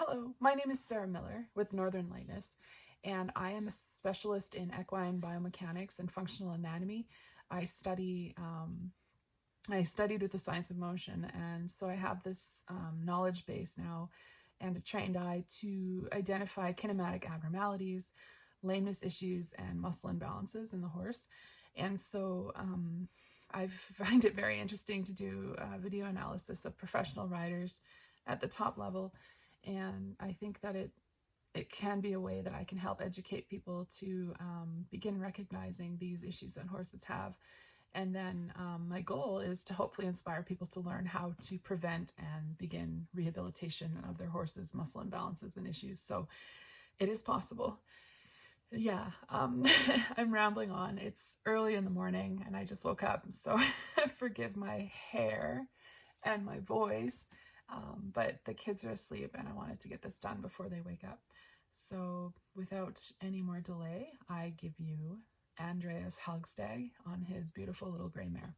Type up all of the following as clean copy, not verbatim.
Hello, my name is Sarah Miller with Northern Lightness, and I am a specialist in equine biomechanics and functional anatomy. I study, I studied with the science of motion, and so I have this knowledge base now and a trained eye to identify kinematic abnormalities, lameness issues, and muscle imbalances in the horse. And so I find it very interesting to do video analysis of professional riders at the top level. And I think that it can be a way that I can help educate people to begin recognizing these issues that horses have. And then my goal is to hopefully inspire people to learn how to prevent and begin rehabilitation of their horses' muscle imbalances and issues. So it is possible. Yeah, I'm rambling on. It's early in the morning and I just woke up, so forgive my hair and my voice. But the kids are asleep and I wanted to get this done before they wake up. So without any more delay, I give you Andreas Halgstad on his beautiful little gray mare.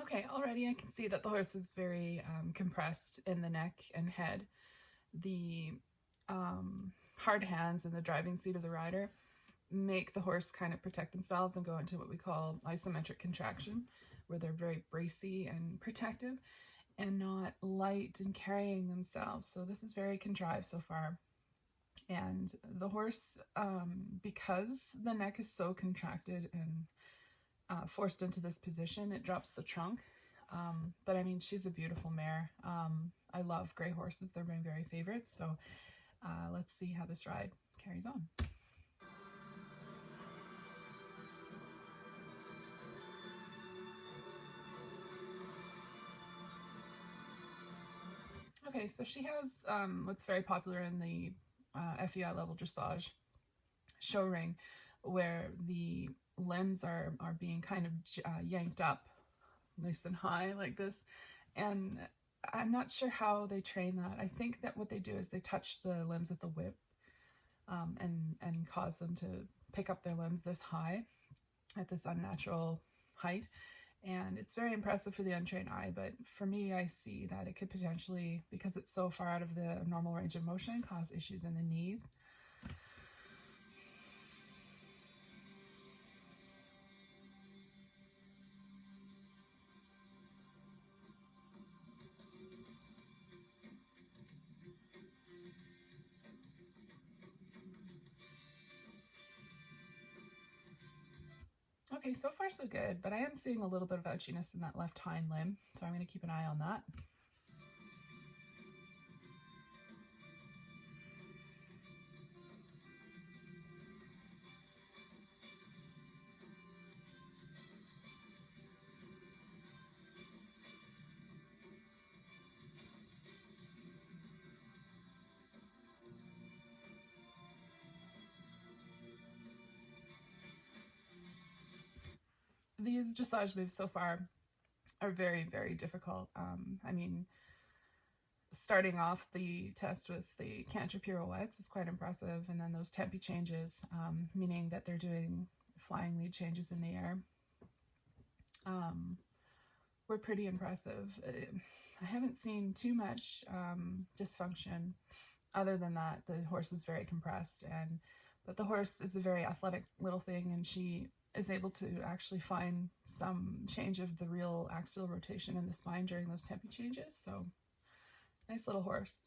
Okay, already I can see that the horse is very compressed in the neck and head. The hard hands and the driving seat of the rider make the horse kind of protect themselves and go into what we call isometric contraction, where they're very bracy and protective and not light in carrying themselves. So this is very contrived so far. And the horse, because the neck is so contracted and forced into this position, it drops the trunk. But I mean, she's a beautiful mare. I love gray horses. They're my very favorites. So let's see how this ride carries on. Okay, so she has what's very popular in the FEI level dressage show ring, where the limbs are being kind of yanked up nice and high like this. And I'm not sure how they train that. I think that what they do is they touch the limbs with the whip and cause them to pick up their limbs this high at this unnatural height. And it's very impressive for the untrained eye, but for me, I see that it could potentially, because it's so far out of the normal range of motion, cause issues in the knees. Okay, so far so good, but I am seeing a little bit of ouchiness in that left hind limb, so I'm going to keep an eye on that. These dressage moves so far are very, very difficult. I mean, starting off the test with the canter pirouettes is quite impressive, and then those tempi changes, meaning that they're doing flying lead changes in the air, were pretty impressive. I haven't seen too much dysfunction. Other than that, the horse is very compressed, but the horse is a very athletic little thing, and she is able to actually find some change of the real axial rotation in the spine during those tempi changes. So nice little horse.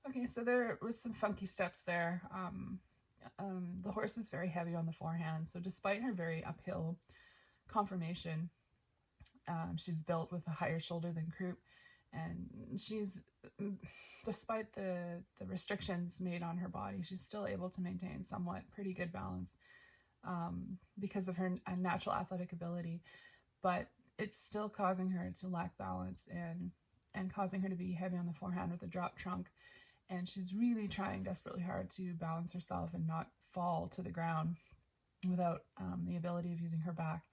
Okay, so there was some funky steps there. The horse is very heavy on the forehand, so despite her very uphill conformation, She's built with a higher shoulder than croup, and she's, despite the restrictions made on her body, she's still able to maintain somewhat pretty good balance because of her natural athletic ability, but it's still causing her to lack balance and causing her to be heavy on the forehand with a drop trunk. And she's really trying desperately hard to balance herself and not fall to the ground without the ability of using her back.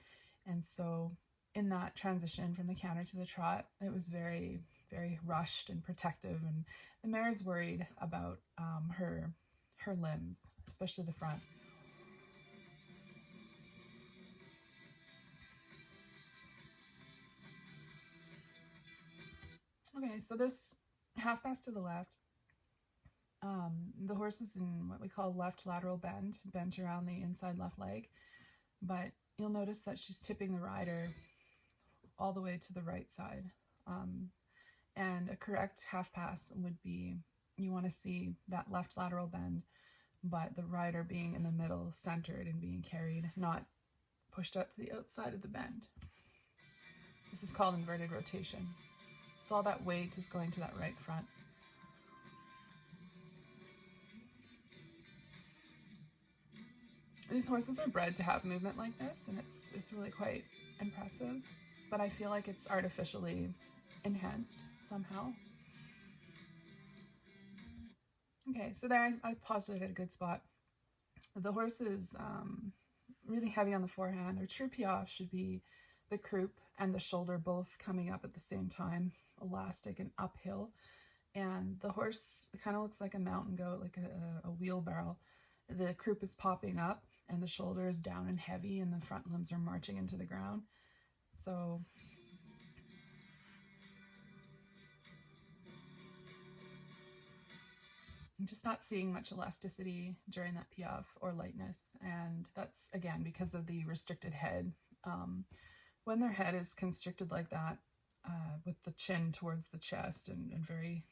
And so in that transition from the canter to the trot, it was very, very rushed and protective, and the mare's worried about her limbs, especially the front. Okay, so this half pass to the left, the horse is in what we call left lateral bend, bent around the inside left leg, but you'll notice that she's tipping the rider all the way to the right side. And a correct half pass would be, you want to see that left lateral bend, but the rider being in the middle, centered and being carried, not pushed out to the outside of the bend. This is called inverted rotation. So all that weight is going to that right front. These horses are bred to have movement like this, and it's really quite impressive, but I feel like it's artificially enhanced somehow. Okay, so there I paused it at a good spot. The horse is really heavy on the forehand. Her true piaffe should be the croup and the shoulder both coming up at the same time, elastic and uphill. And the horse kind of looks like a mountain goat, like a wheelbarrow. The croup is popping up and the shoulder is down and heavy, and the front limbs are marching into the ground. So I'm just not seeing much elasticity during that piaffe or lightness, and that's again because of the restricted head. When their head is constricted like that, with the chin towards the chest and very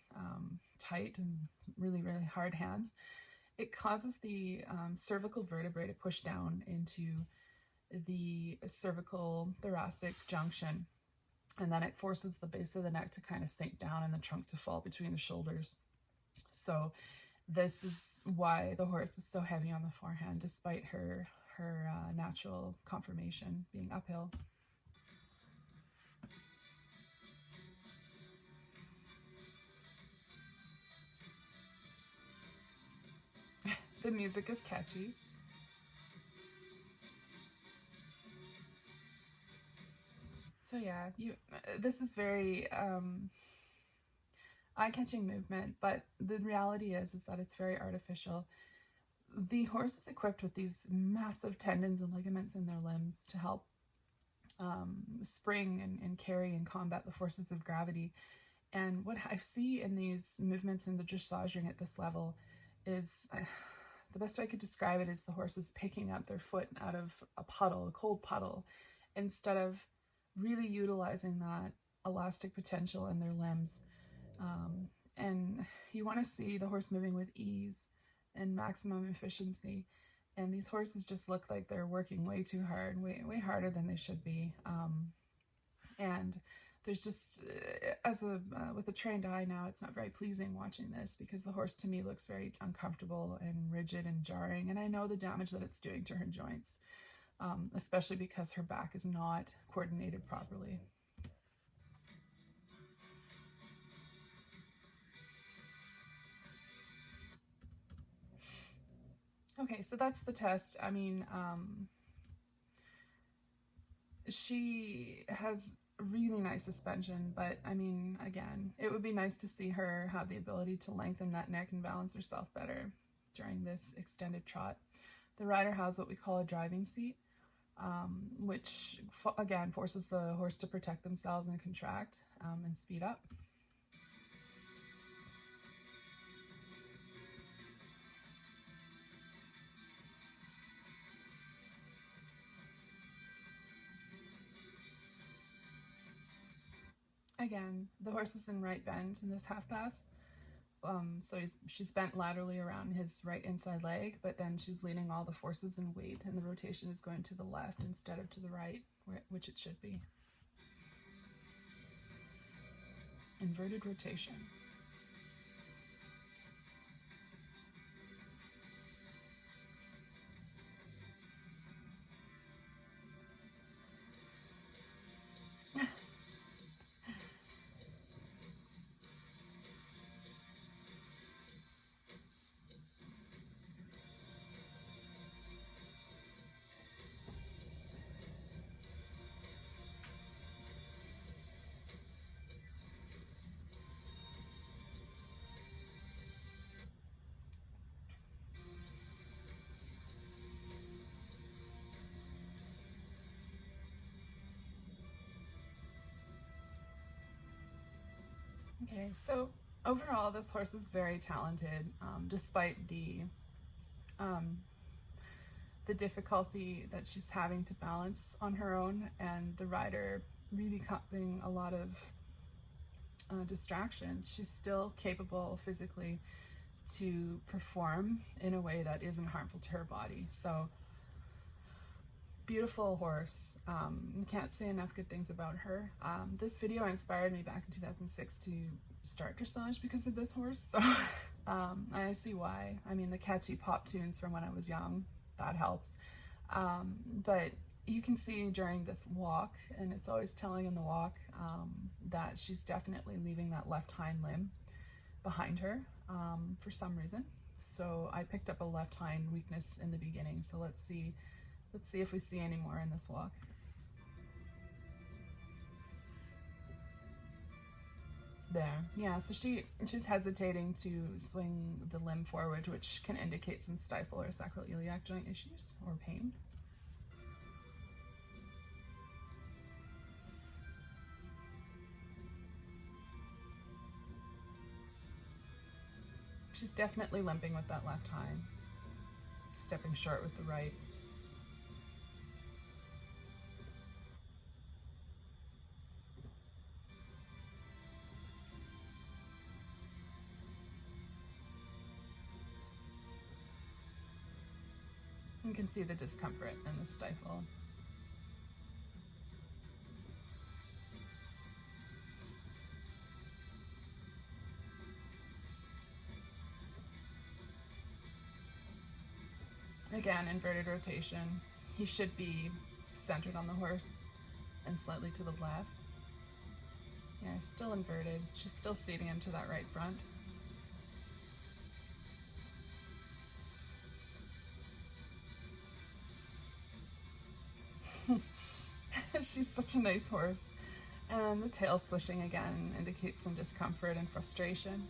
tight and really, really hard hands, it causes the cervical vertebrae to push down into the cervical thoracic junction, and then it forces the base of the neck to kind of sink down and the trunk to fall between the shoulders. So this is why the horse is so heavy on the forehand, despite her natural conformation being uphill. The music is catchy. So yeah, this is very eye-catching movement, but the reality is that it's very artificial. The horse is equipped with these massive tendons and ligaments in their limbs to help spring and carry and combat the forces of gravity. And what I see in these movements in the dressage ring at this level is, the best way I could describe it is the horse is picking up their foot out of a puddle, a cold puddle, instead of really utilizing that elastic potential in their limbs. And you want to see the horse moving with ease and maximum efficiency. And these horses just look like they're working way too hard, way harder than they should be. And there's just, with a trained eye now, it's not very pleasing watching this, because the horse to me looks very uncomfortable and rigid and jarring. And I know the damage that it's doing to her joints, especially because her back is not coordinated properly. Okay, so that's the test. I mean, she has really nice suspension, but I mean, again, it would be nice to see her have the ability to lengthen that neck and balance herself better during this extended trot. The rider has what we call a driving seat, which again forces the horse to protect themselves and contract and speed up. Again, the horse is in right bend in this half pass. So she's bent laterally around his right inside leg, but then she's leaning all the forces and weight, and the rotation is going to the left instead of to the right, which it should be. inverted rotation. Okay, so overall this horse is very talented, despite um, the difficulty that she's having to balance on her own, and the rider really causing a lot of distractions. She's still capable physically to perform in a way that isn't harmful to her body. So beautiful horse. Can't say enough good things about her. This video inspired me back in 2006 to start dressage because of this horse. So I see why. I mean, the catchy pop tunes from when I was young, that helps. But you can see during this walk, and it's always telling in the walk, that she's definitely leaving that left hind limb behind her for some reason. So I picked up a left hind weakness in the beginning. So let's see if we see any more in this walk. There, yeah, so she's hesitating to swing the limb forward, which can indicate some stifle or sacroiliac joint issues or pain. She's definitely limping with that left hind, stepping short with the right. You can see the discomfort and the stifle. Again, inverted rotation. He should be centered on the horse and slightly to the left. Yeah, still inverted. She's still seating him to that right front. She's such a nice horse. And the tail swishing again indicates some discomfort and frustration.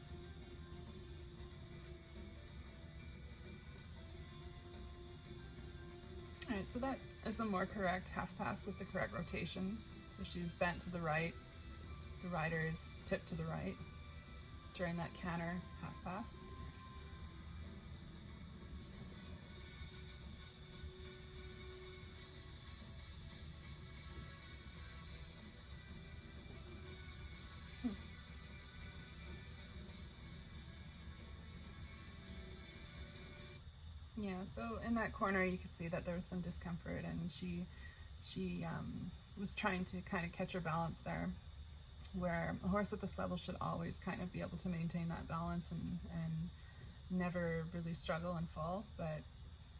Alright, so that is a more correct half pass with the correct rotation. So she's bent to the right, the rider is tipped to the right during that canter half pass. Yeah, so in that corner you could see that there was some discomfort, and she was trying to kind of catch her balance there, where a horse at this level should always kind of be able to maintain that balance and never really struggle and fall. But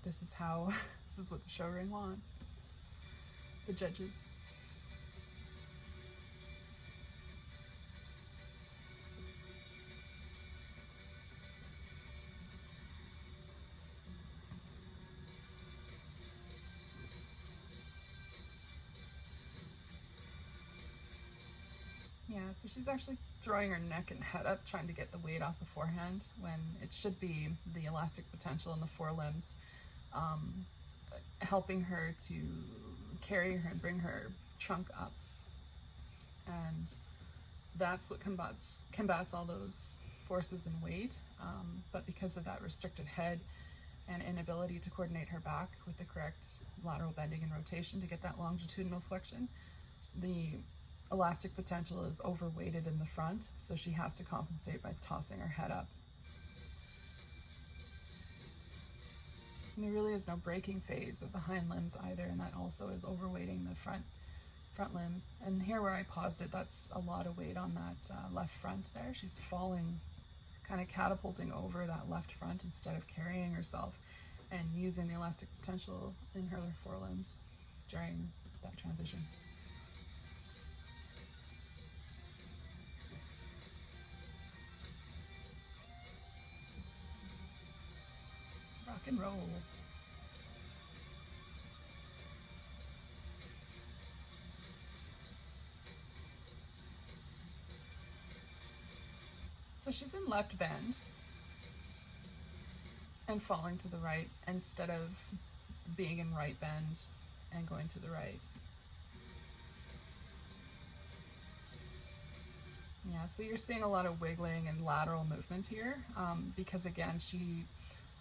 this is what the show ring wants, the judges. Yeah, so she's actually throwing her neck and head up, trying to get the weight off the forehand, when it should be the elastic potential in the forelimbs helping her to carry her and bring her trunk up. And that's what combats all those forces and weight. But because of that restricted head and inability to coordinate her back with the correct lateral bending and rotation to get that longitudinal flexion, the elastic potential is overweighted in the front, so she has to compensate by tossing her head up. And there really is no braking phase of the hind limbs either, and that also is overweighting the front front limbs. And here where I paused it, that's a lot of weight on that left front there. She's falling, kind of catapulting over that left front instead of carrying herself and using the elastic potential in her forelimbs during that transition. Rock and roll. So she's in left bend and falling to the right instead of being in right bend and going to the right. Yeah, so you're seeing a lot of wiggling and lateral movement here because again, she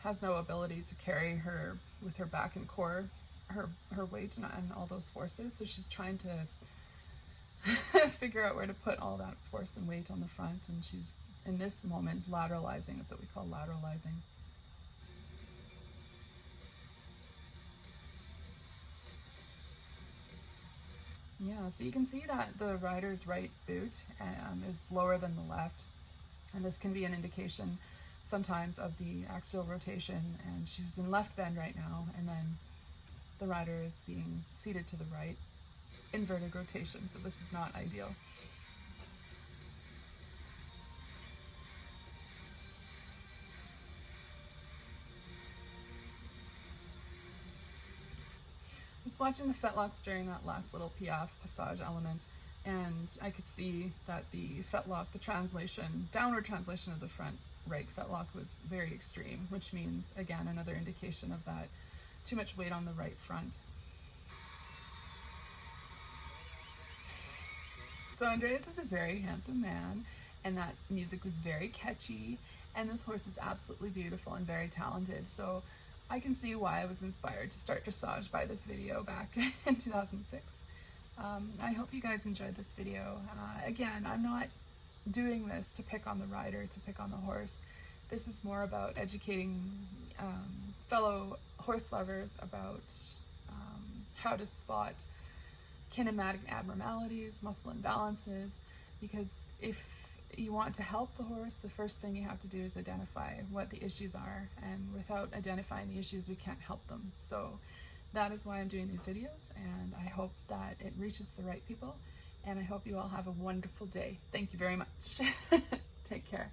has no ability to carry her with her back and core, her weight and all those forces. So she's trying to figure out where to put all that force and weight on the front, and she's in this moment lateralizing. That's what we call lateralizing. Yeah, so you can see that the rider's right boot is lower than the left, and this can be an indication sometimes of the axial rotation, and she's in left bend right now, and then the rider is being seated to the right, inverted rotation, so this is not ideal. I was watching the fetlocks during that last little piaffe passage element, and I could see that the fetlock, the translation, downward translation of the front right fetlock was very extreme, which means, again, another indication of that too much weight on the right front. So Andreas is a very handsome man, and that music was very catchy, and this horse is absolutely beautiful and very talented. So I can see why I was inspired to start dressage by this video back in 2006. I hope you guys enjoyed this video. Again, I'm not doing this to pick on the rider, to pick on the horse. This is more about educating fellow horse lovers about how to spot kinematic abnormalities, muscle imbalances, because if you want to help the horse, the first thing you have to do is identify what the issues are, and without identifying the issues, we can't help them. So that is why I'm doing these videos, and I hope that it reaches the right people, and I hope you all have a wonderful day. Thank you very much. Take care.